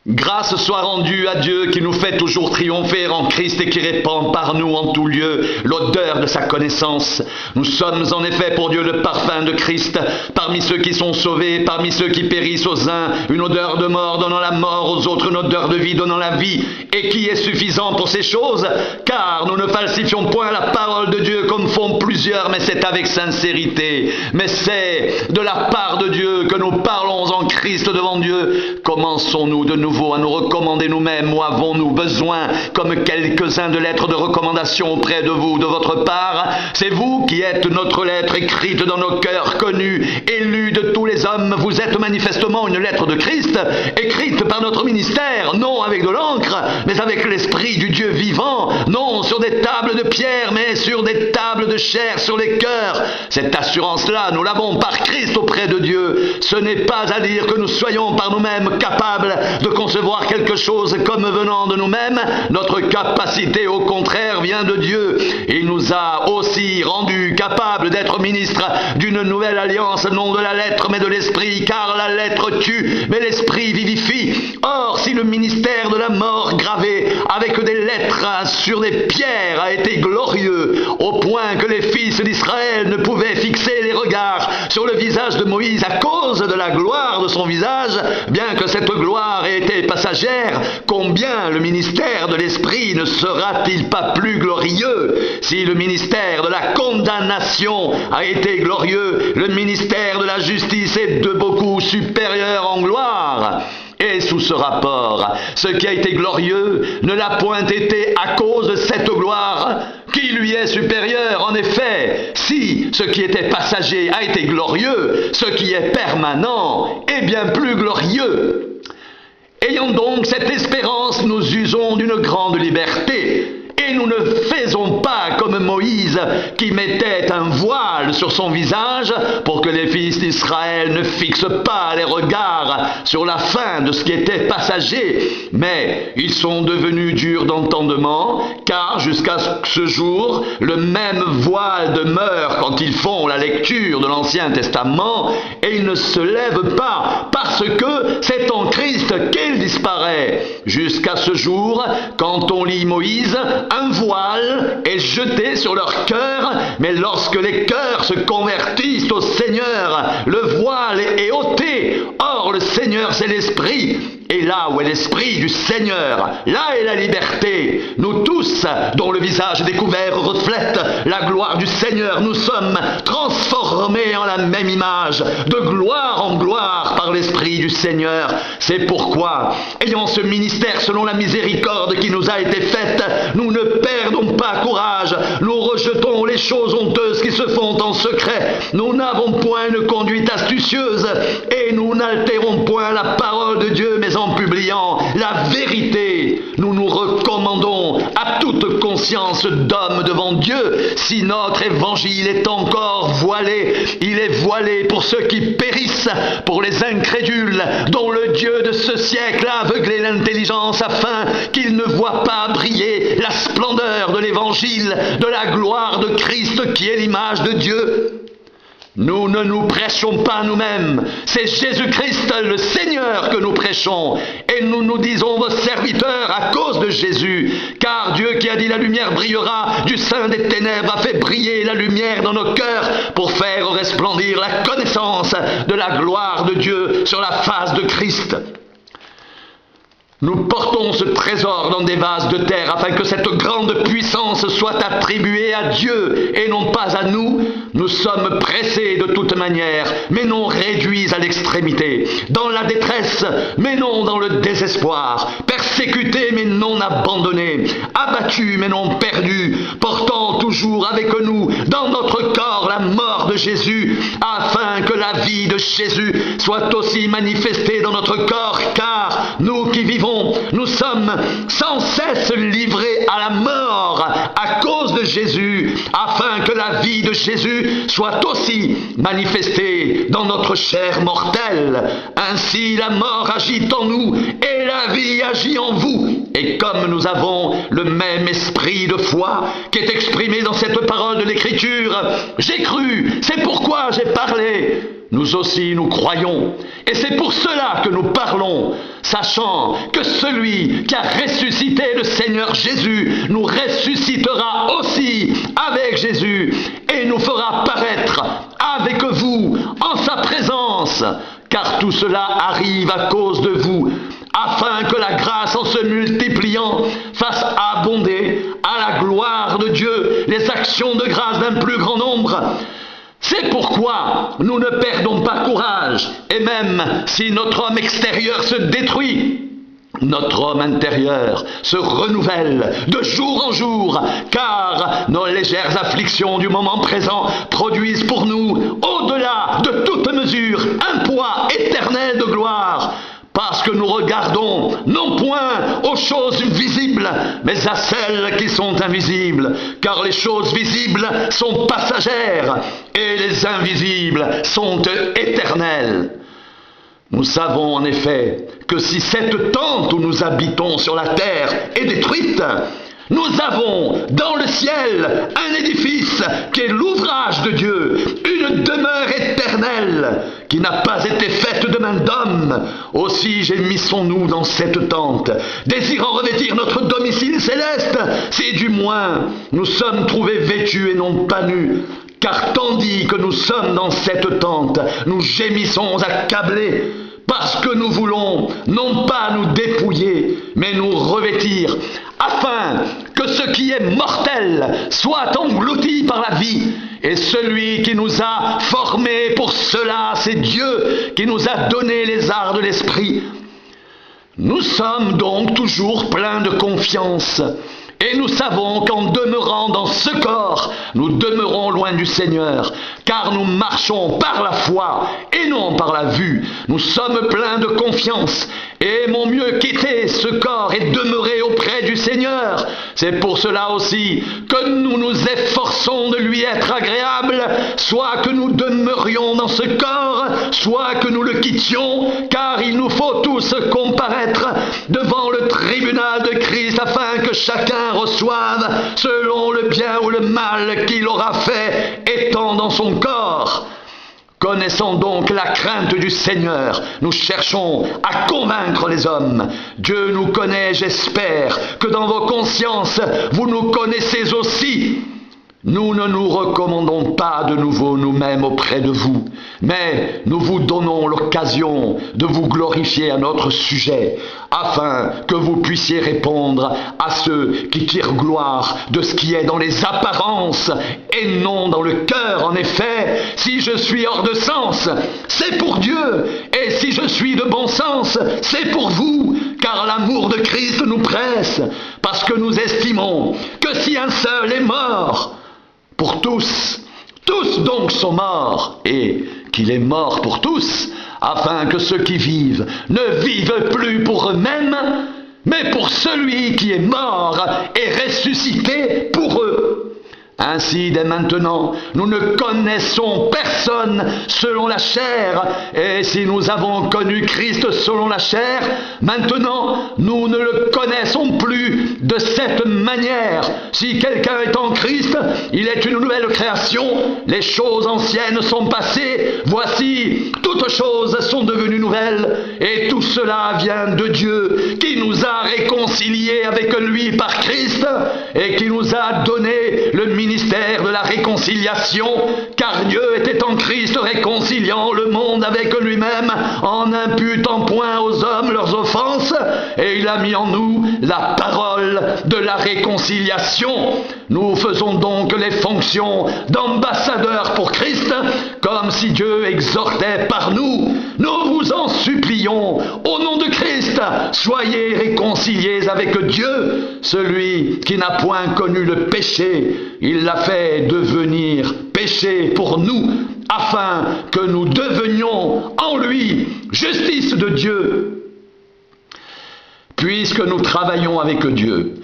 Grâce soit rendue à Dieu qui nous fait toujours triompher en Christ et qui répand par nous en tout lieu l'odeur de sa connaissance. Nous sommes en effet pour Dieu le parfum de Christ, parmi ceux qui sont sauvés, parmi ceux qui périssent, aux uns une odeur de mort donnant la mort, aux autres une odeur de vie donnant la vie, et qui est suffisant pour ces choses, car nous ne falsifions point la parole de Dieu comme font plusieurs, mais c'est avec sincérité. Mais c'est de la part de Dieu que nous parlons en Christ devant Dieu. Commençons-nous de nouveau à nous recommander nous-mêmes, ou avons-nous besoin, comme quelques-uns, de lettres de recommandation auprès de vous, de votre part? C'est vous qui êtes notre lettre écrite dans nos cœurs, connue, élue de tous les hommes. Vous êtes manifestement une lettre de Christ, écrite par notre ministère, non avec de l'encre, mais avec l'Esprit du Dieu vivant, non sur des tables de pierre, mais sur des tables de chair, sur les cœurs. Cette assurance-là, nous l'avons par Christ auprès de Dieu. Ce n'est pas à dire que nous soyons par nous-mêmes capables de concevoir quelque chose comme venant de nous-mêmes. Notre capacité, au contraire, vient de Dieu. Il nous a aussi rendus capables d'être ministres d'une nouvelle alliance, non de la lettre, mais de l'esprit, car la lettre tue, mais l'esprit vivifie. Or, si le ministère de la mort gravé avec des lettres sur des pierres a été glorieux, au point que les fils d'Israël ne pouvaient fixer les regards sur le visage de Moïse à cause de la gloire de son visage, bien que cette gloire ait été passagère, combien le ministère de l'Esprit ne sera-t-il pas plus glorieux? Si le ministère de la condamnation a été glorieux, le ministère de la justice est de beaucoup supérieur en gloire. Et sous ce rapport, ce qui a été glorieux ne l'a point été à cause de cette gloire qui lui est supérieure. En effet, si ce qui était passager a été glorieux, ce qui est permanent est bien plus glorieux. Ayant donc cette espérance, nous usons d'une grande liberté. Et nous ne faisons pas comme Moïse qui mettait un voile sur son visage pour que les fils d'Israël ne fixent pas les regards sur la fin de ce qui était passager, mais ils sont devenus durs d'entendement, car jusqu'à ce jour, le même voile demeure quand ils font la lecture de l'Ancien Testament, et ils ne se lèvent pas, parce que c'est en Christ qu'il disparaît. Jusqu'à ce jour, quand on lit Moïse, un voile est jeté sur leur cœur, mais lorsque les cœurs se convertissent au Seigneur, le voile est ôté. Or, le Seigneur, c'est l'Esprit. Et là où est l'Esprit du Seigneur, là est la liberté. Nous tous, dont le visage découvert reflète la gloire du Seigneur, nous sommes transformés en la même image, de gloire en gloire par l'Esprit du Seigneur. C'est pourquoi, ayant ce ministère selon la miséricorde qui nous a été faite, nous ne perdons pas courage, nous rejetons les choses honteuses qui se font en secret, nous n'avons point une conduite astucieuse, et nous n'altérons point la parole de Dieu, mais en publiant la vérité, nous nous recommandons à toute conscience d'homme devant Dieu. Si notre évangile est encore voilé, il est voilé pour ceux qui périssent, pour les incrédules, dont le Dieu de ce siècle a aveuglé l'intelligence afin qu'ils ne voient pas briller la splendeur de l'évangile, de la gloire de Christ qui est l'image de Dieu. Nous ne nous prêchons pas nous-mêmes, c'est Jésus-Christ le Seigneur que nous prêchons, et nous nous disons vos serviteurs à cause de Jésus, car Dieu qui a dit la lumière brillera du sein des ténèbres a fait briller la lumière dans nos cœurs pour faire resplendir la connaissance de la gloire de Dieu sur la face de Christ. Nous portons ce trésor dans des vases de terre afin que cette grande puissance soit attribuée à Dieu et non pas à nous. Nous sommes pressés de toute manière, mais non réduits à l'extrémité, dans la détresse, mais non dans le désespoir, persécutés, mais non abandonnés, abattus, mais non perdus, portant toujours avec nous dans notre corps la mort de Jésus, afin que la vie de Jésus soit aussi manifestée dans notre corps, car nous qui vivons, nous sommes sans cesse livrés à la mort à cause de Jésus, afin que la vie de Jésus soit aussi manifestée dans notre chair mortelle. Ainsi la mort agit en nous et la vie agit en vous. Et comme nous avons le même esprit de foi qui est exprimé dans cette parole de l'Écriture, j'ai cru, c'est pourquoi j'ai parlé. nous aussi nous croyons. Et c'est pour cela que nous parlons, sachant que celui qui a ressuscité le Seigneur Jésus nous ressuscitera aussi avec Jésus et nous fera paraître avec vous en sa présence. Car tout cela arrive à cause de vous, afin que la grâce en se multipliant fasse abonder à la gloire de Dieu les actions de grâce d'un plus grand nombre. C'est pourquoi nous ne perdons pas courage, et même si notre homme extérieur se détruit, notre homme intérieur se renouvelle de jour en jour, car nos légères afflictions du moment présent produisent pour nous, au-delà de toute mesure, un poids éternel de gloire. Parce que nous regardons non point aux choses visibles, mais à celles qui sont invisibles. Car les choses visibles sont passagères et les invisibles sont éternelles. Nous savons en effet que si cette tente où nous habitons sur la terre est détruite, nous avons dans le ciel un édifice qui est l'ouvrage de Dieu, une demeure éternelle qui n'a pas été faite de main d'homme. Aussi gémissons-nous dans cette tente, désirant revêtir notre domicile céleste, si du moins nous sommes trouvés vêtus et non pas nus. Car tandis que nous sommes dans cette tente, nous gémissons accablés, parce que nous voulons non pas nous dépouiller, mais nous revêtir, afin que ce qui est mortel soit englouti par la vie. Et celui qui nous a formés pour cela, c'est Dieu qui nous a donné les arts de l'esprit. Nous sommes donc toujours pleins de confiance. Et nous savons qu'en demeurant dans ce corps, nous demeurons loin du Seigneur, car nous marchons par la foi et non par la vue. Nous sommes pleins de confiance et aimons mieux quitter ce corps et demeurer auprès du Seigneur. C'est pour cela aussi que nous nous efforçons de lui être agréables, soit que nous demeurions dans ce corps, soit que nous le quittions, car il nous faut tous comparaître devant le tribunal de Christ afin que chacun reçoive selon le bien ou le mal qu'il aura fait étant dans son corps. Connaissant donc la crainte du Seigneur, nous cherchons à convaincre les hommes. Dieu nous connaît, j'espère que dans vos consciences, vous nous connaissez aussi. Nous ne nous recommandons pas de nouveau nous-mêmes auprès de vous, mais nous vous donnons l'occasion de vous glorifier à notre sujet, afin que vous puissiez répondre à ceux qui tirent gloire de ce qui est dans les apparences et non dans le cœur. En effet, si je suis hors de sens, c'est pour Dieu, et si je suis de bon sens, c'est pour vous, car l'amour de Christ nous presse, parce que nous estimons que si un seul est mort, pour tous, tous donc sont morts, et qu'il est mort pour tous, afin que ceux qui vivent ne vivent plus pour eux-mêmes, mais pour celui qui est mort et ressuscité pour eux. Ainsi, dès maintenant, nous ne connaissons personne selon la chair, et si nous avons connu Christ selon la chair, maintenant, nous ne le connaissons plus de cette manière. Si quelqu'un est en Christ, il est une nouvelle création, les choses anciennes sont passées, voici, toutes choses sont devenues nouvelles, et tout cela vient de Dieu, qui nous a réconciliés avec lui par Christ, et qui nous a donné le ministère de la réconciliation, car Dieu était en Christ réconciliant le monde avec lui-même, en n'imputant point aux hommes leurs offenses, et il a mis en nous la parole de la réconciliation. Nous faisons donc les fonctions d'ambassadeurs pour Christ, comme si Dieu exhortait par nous. Nous vous en supplions, au nom de Christ, soyez réconciliés avec Dieu. Celui qui n'a point connu le péché, il l'a fait devenir péché pour nous, afin que nous devenions en lui justice de Dieu. Puisque nous travaillons avec Dieu,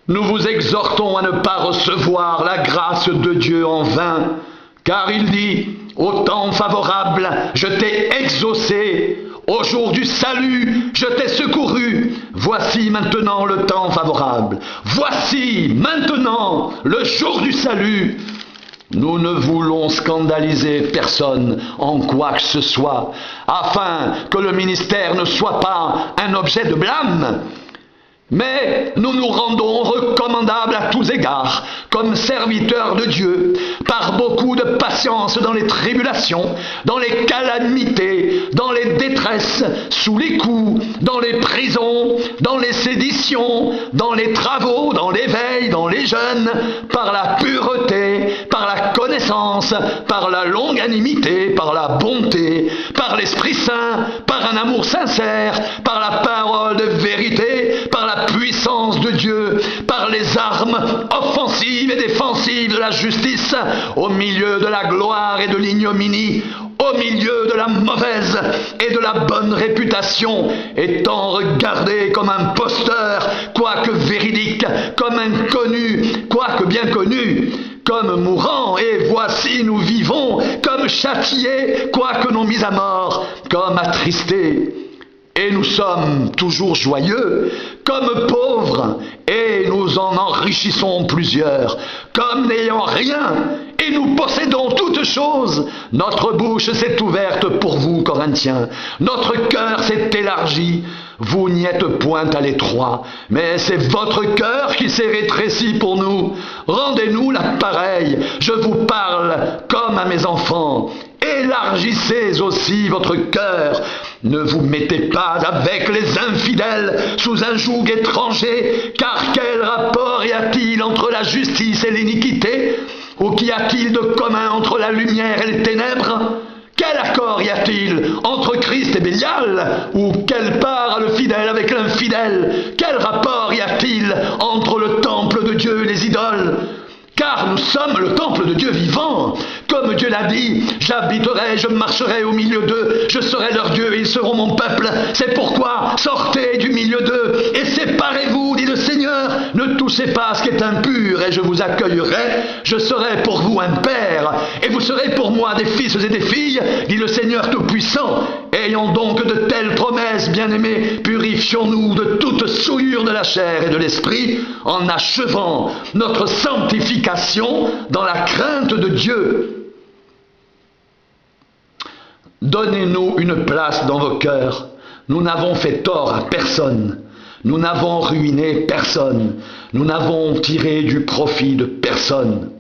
nous vous exhortons à ne pas recevoir la grâce de Dieu en vain, car il dit, au temps favorable, je t'ai exaucé, au jour du salut, je t'ai secouru. Voici maintenant le temps favorable. Voici maintenant le jour du salut. Nous ne voulons scandaliser personne en quoi que ce soit, afin que le ministère ne soit pas un objet de blâme. Mais nous nous rendons recommandables à tous égards, comme serviteurs de Dieu, par beaucoup de patience dans les tribulations, dans les calamités, dans les détresses, sous les coups, dans les prisons, dans les séditions, dans les travaux, dans les veilles, dans les jeûnes, par la pureté, par la connaissance, par la longanimité, par la bonté, par l'Esprit Saint, par un amour sincère, par la parole de vérité, par la puissance de Dieu, par les armes offensives et défensives de la justice, au milieu de la gloire et de l'ignominie, au milieu de la mauvaise et de la bonne réputation, étant regardé comme un posteur, quoique véridique, comme inconnu, quoique bien connu, comme mourant, et voici nous vivons, comme châtiés, quoique non mis à mort, comme attristés. Et nous sommes toujours joyeux, comme pauvres, et nous en enrichissons plusieurs, comme n'ayant rien, et nous possédons toutes choses. Notre bouche s'est ouverte pour vous, Corinthiens, notre cœur s'est élargi. Vous n'y êtes point à l'étroit, mais c'est votre cœur qui s'est rétréci pour nous. Rendez-nous l'appareil, je vous parle comme à mes enfants. Élargissez aussi votre cœur. Ne vous mettez pas avec les infidèles sous un joug étranger, car quel rapport y a-t-il entre la justice et l'iniquité? Ou qu'y a-t-il de commun entre la lumière et les ténèbres? Quel accord y a-t-il entre Christ et Bélial? Ou quelle part a le fidèle avec l'infidèle? Quel rapport y a-t-il entre le temple de Dieu et les idoles? Car nous sommes le temple de Dieu vivant. Comme Dieu l'a dit, j'habiterai, je marcherai au milieu d'eux, je serai leur Dieu et ils seront mon peuple. C'est pourquoi sortez du milieu d'eux et séparez-vous, dit le Seigneur. Ne touchez pas à ce qui est impur et je vous accueillerai. Je serai pour vous un père et vous serez pour moi des fils et des filles, dit le Seigneur Tout-Puissant. Ayons donc de telles promesses, bien-aimés, purifions-nous de toute souillure de la chair et de l'esprit, en achevant notre sanctification dans la crainte de Dieu. Donnez-nous une place dans vos cœurs. Nous n'avons fait tort à personne. Nous n'avons ruiné personne. Nous n'avons tiré du profit de personne.